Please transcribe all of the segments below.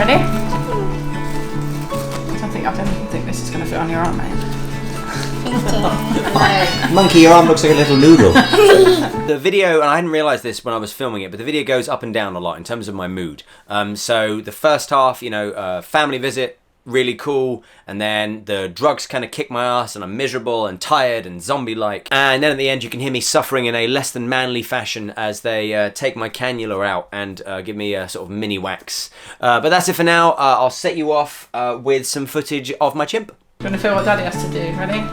Ready? I don't think this is going to fit on your arm, mate. Monkey, your arm looks like a little noodle. The video, and I hadn't realised this when I was filming it, but the video goes up and down a lot in terms of my mood. So the first half, you know, family visit, really cool, and then the drugs kind of kick my ass and I'm miserable and tired and zombie-like, and then at the end you can hear me suffering in a less than manly fashion as they take my cannula out and give me a sort of mini wax. But that's it for now. I'll set you off with some footage of my chimp. Do you want to feel what Daddy has to do? Ready?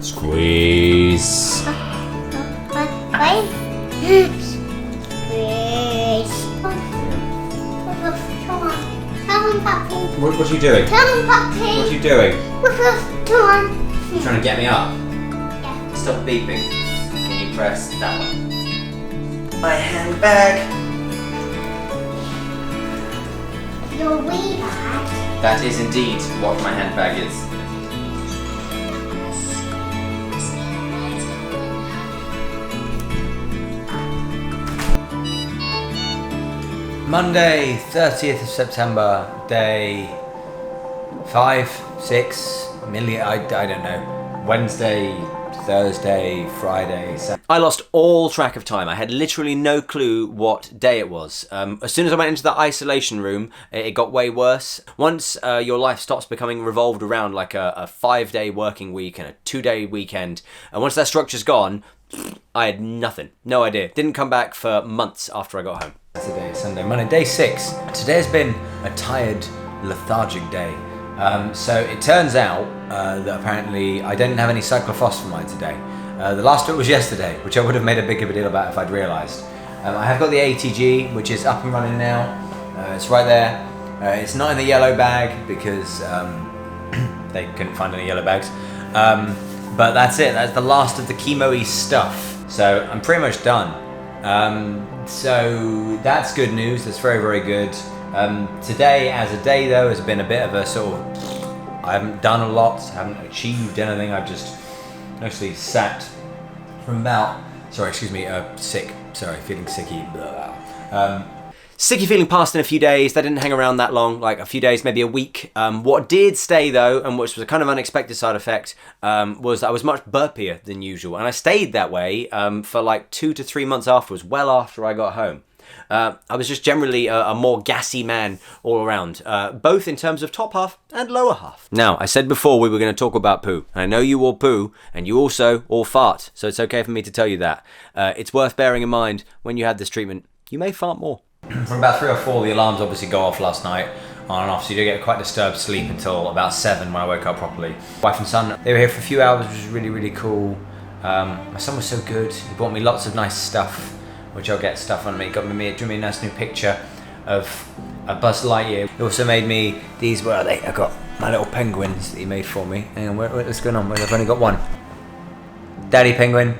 Squeeze. Squeeze. Come on, puppy. What are you doing? Come on, puppy. What are you doing? Come on. You trying to get me up? Yeah. Stop beeping. Can you press that one? My handbag. Your wee bag. That is indeed what my handbag is. Monday, 30th of September, day 5, 6, million, I don't know. Wednesday, Thursday, Friday, Saturday. I lost all track of time. I had literally no clue what day it was. As soon as I went into the isolation room, it got way worse. Once your life stops becoming revolved around like a 5-day working week and a 2-day weekend, and once that structure's gone, I had nothing. No idea. Didn't come back for months after I got home. Saturday, Sunday, Monday, day 6. Today has been a tired, lethargic day. So it turns out that apparently I didn't have any cyclophosphamide today. The last bit was yesterday, which I would have made a bigger deal about if I'd realised. I have got the ATG, which is up and running now. It's right there. It's not in the yellow bag because they couldn't find any yellow bags. But that's it. That's the last of the chemo-y stuff. So I'm pretty much done. So that's good news. That's very, very good. Today, as a day though, has been a bit of a sort of, I haven't done a lot, haven't achieved anything. I've just mostly sat from about, sick. Sorry, feeling sicky. Sicky feeling passed in a few days. They didn't hang around that long, like a few days, maybe a week. What did stay though, and which was a kind of unexpected side effect, was that I was much burpier than usual. And I stayed that way for like 2 to 3 months afterwards, well after I got home. I was just generally a more gassy man all around, both in terms of top half and lower half. Now, I said before we were going to talk about poo. I know you all poo, and you also all fart, so it's okay for me to tell you that. It's worth bearing in mind when you have this treatment, you may fart more. From about 3 or 4, the alarms obviously go off last night, on and off, so you do get quite disturbed sleep until about 7 when I woke up properly. Wife and son, they were here for a few hours, which was really, really cool. My son was so good. He bought me lots of nice stuff, which I'll get stuff on me. Drew me a nice new picture of a Buzz Lightyear. He also made me these, where are they? I got my little penguins that he made for me. Hang on, what's going on? I've only got one. Daddy penguin.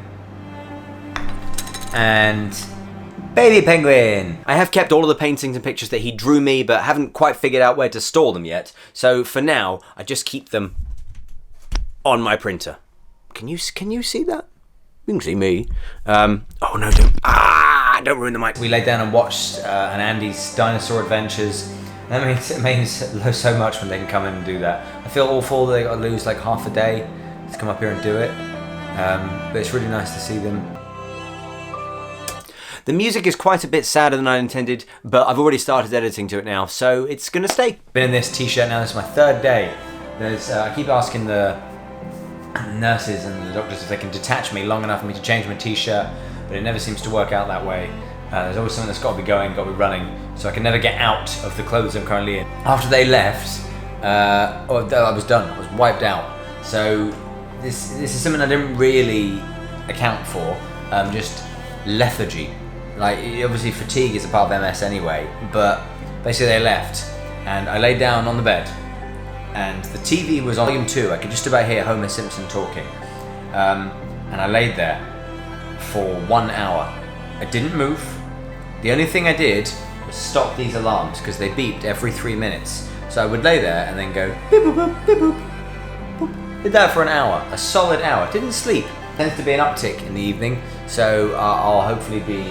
And baby penguin. I have kept all of the paintings and pictures that he drew me, but haven't quite figured out where to store them yet. So for now, I just keep them on my printer. Can you see that? You can see me. Oh no, don't ruin the mic. We laid down and watched an Andy's Dinosaur Adventures. That means so much when they can come in and do that. I feel awful that they got to lose like half a day to come up here and do it. But it's really nice to see them. The music is quite a bit sadder than I intended, but I've already started editing to it now, so it's gonna stay. Been in this t-shirt now, this is my 3rd day. I keep asking the nurses and the doctors if they can detach me long enough for me to change my t-shirt, but it never seems to work out that way. There's always something that's got to be going, got to be running, so I can never get out of the clothes I'm currently in. After they left, I was done, I was wiped out. So this is something I didn't really account for, just lethargy. Like, obviously fatigue is a part of MS anyway, but basically they left, and I laid down on the bed, and the TV was on volume 2. I could just about hear Homer Simpson talking, and I laid there for 1 hour. I didn't move. The only thing I did was stop these alarms because they beeped every 3 minutes. So I would lay there and then go beep boop boop beep boop boop. Did that for an hour, a solid hour. Didn't sleep. Tends to be an uptick in the evening, So I'll hopefully be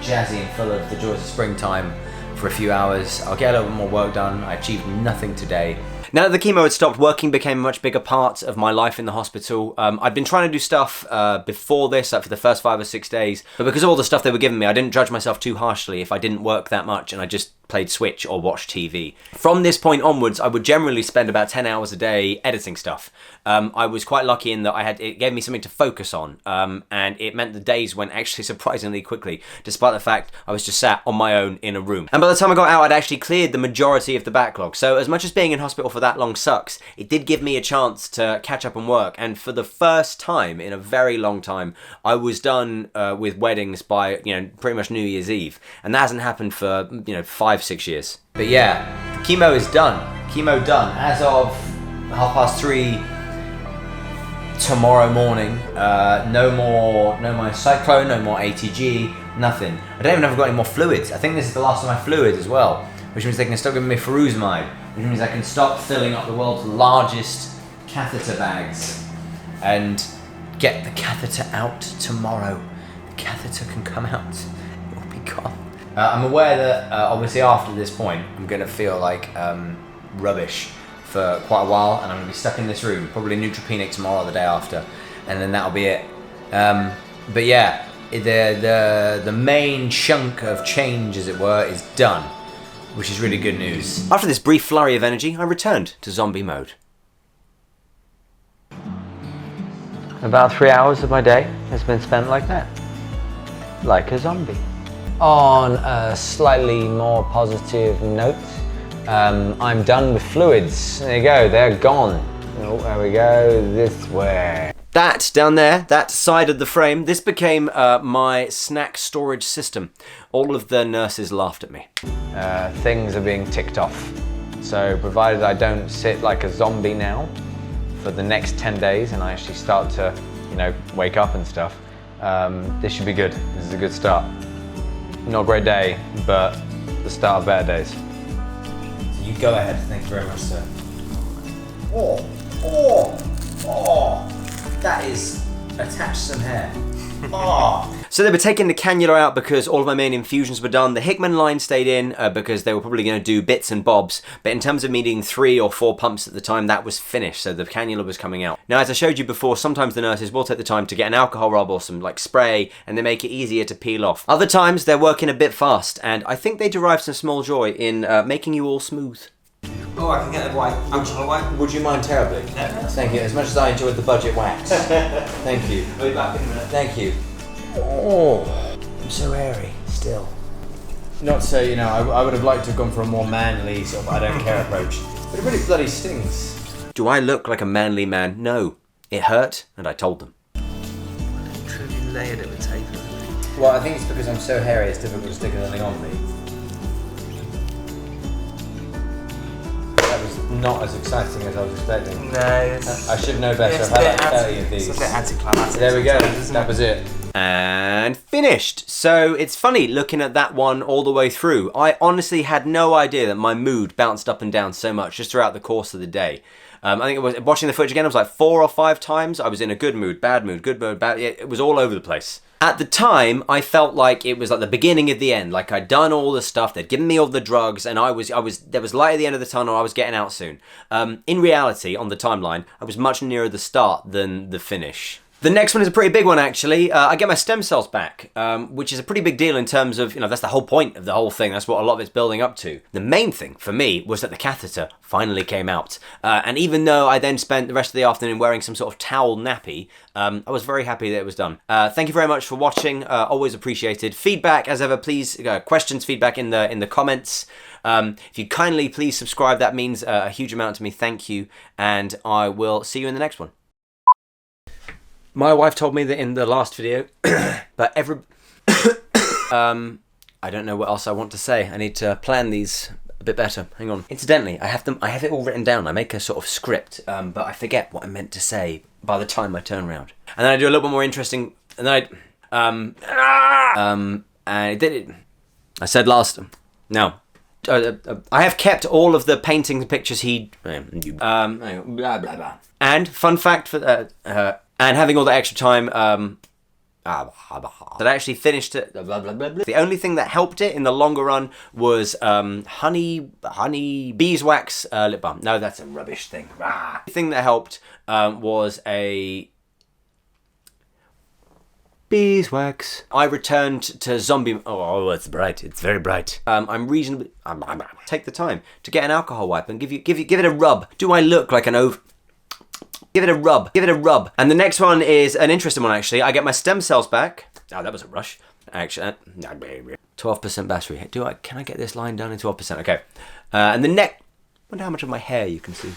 jazzy and full of the joys of springtime for a few hours. I'll get a little bit more work done. I achieved nothing today. Now that the chemo had stopped, working became a much bigger part of my life in the hospital. I'd been trying to do stuff before this, like for the first 5 or 6 days, but because of all the stuff they were giving me, I didn't judge myself too harshly if I didn't work that much and I just played Switch or watched TV. From this point onwards, I would generally spend about 10 hours a day editing stuff. I was quite lucky in that it gave me something to focus on, and it meant the days went actually surprisingly quickly, despite the fact I was just sat on my own in a room. And by the time I got out, I'd actually cleared the majority of the backlog. So as much as being in hospital for that long sucks, it did give me a chance to catch up and work. And for the first time in a very long time, I was done with weddings by, pretty much New Year's Eve. And that hasn't happened for, 5-6 years. But yeah, the chemo is done. Chemo done. As of 3:30 tomorrow morning, no more cyclone, no more ATG, nothing. I don't even know if I've got any more fluids. I think this is the last of my fluids as well, which means they can stop giving me furosemide, which means I can stop filling up the world's largest catheter bags and get the catheter out tomorrow. The catheter can come out. It will be gone. I'm aware that obviously after this point, I'm going to feel like rubbish for quite a while, and I'm going to be stuck in this room, probably neutropenic tomorrow or the day after, and then that'll be it. But yeah, the main chunk of change, as it were, is done, which is really good news. After this brief flurry of energy, I returned to zombie mode. About 3 hours of my day has been spent like that, like a zombie. On a slightly more positive note, I'm done with fluids. There you go, they're gone. Oh, there we go, this way. That down there, that side of the frame, this became my snack storage system. All of the nurses laughed at me. Things are being ticked off. So provided I don't sit like a zombie now for the next 10 days and I actually start to, wake up and stuff, this should be good. This is a good start. Not a great day, but the start of better days. So you go ahead. Thank you very much, sir. That is attached some hair. So they were taking the cannula out because all of my main infusions were done. The Hickman line stayed in because they were probably going to do bits and bobs. But in terms of me needing 3 or 4 pumps at the time, that was finished. So the cannula was coming out. Now, as I showed you before, sometimes the nurses will take the time to get an alcohol rub or some spray, and they make it easier to peel off. Other times they're working a bit fast, and I think they derive some small joy in making you all smooth. Oh, I can get a white. Would you mind terribly? No. Thank you. As much as I enjoyed the budget wax. Thank you. I'll be back in a minute. Thank you. Oh, I'm so hairy still. Not so, I would have liked to have gone for a more manly sort of I don't care approach. But it really bloody stings. Do I look like a manly man? No. It hurt, and I told them. Truly layered it with tape. Well, I think it's because I'm so hairy it's difficult to stick anything on me. That was not as exciting as I was expecting. No, I should know better. I've had like 30 of these. It's a bit anticlimactic. There we go. Isn't That it? was it. And finished. So it's funny looking at that one all the way through. I honestly had no idea that my mood bounced up and down so much just throughout the course of the day. I think it was watching the footage again. It was like 4 or 5 times. I was in a good mood, bad mood, good mood, bad. It was all over the place. At the time, I felt like it was like the beginning of the end. Like I'd done all the stuff, they'd given me all the drugs, and there was light at the end of the tunnel. I was getting out soon. In reality, on the timeline, I was much nearer the start than the finish. The next one is a pretty big one, actually. I get my stem cells back, which is a pretty big deal in terms of, that's the whole point of the whole thing. That's what a lot of it's building up to. The main thing for me was that the catheter finally came out. And even though I then spent the rest of the afternoon wearing some sort of towel nappy, I was very happy that it was done. Thank you very much for watching. Always appreciated. Feedback, as ever, please, questions, feedback in the comments. If you kindly please subscribe, that means a huge amount to me. Thank you. And I will see you in the next one. My wife told me that in the last video, but I don't know what else I want to say. I need to plan these a bit better. Hang on. Incidentally, I have it all written down. I make a sort of script, but I forget what I meant to say by the time I turn around. And then I do a little bit more interesting, and then and I did it. I said last, no. I have kept all of the paintings and pictures blah, blah, blah. And fun fact for and having all the extra time, that I actually finished it. The only thing that helped it in the longer run was honey beeswax lip balm. No, that's a rubbish thing. The thing that helped was a beeswax. I returned to zombie. Oh, it's bright. It's very bright. I'm reasonably. Take the time to get an alcohol wipe and give it a rub. Do I look like an over? Give it a rub. Give it a rub. And the next one is an interesting one, actually. I get my stem cells back. Oh, that was a rush. Actually, 12% battery. Can I get this line down in 12%? Okay. And the neck. Wonder how much of my hair you can see.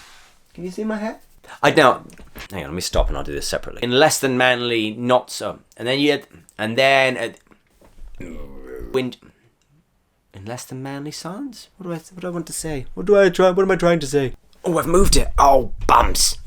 Can you see my hair? Hang on, let me stop and I'll do this separately. In less than manly, not so. And then in less than manly silence? What do I want to say? What am I trying to say? Oh, I've moved it. Oh, bums.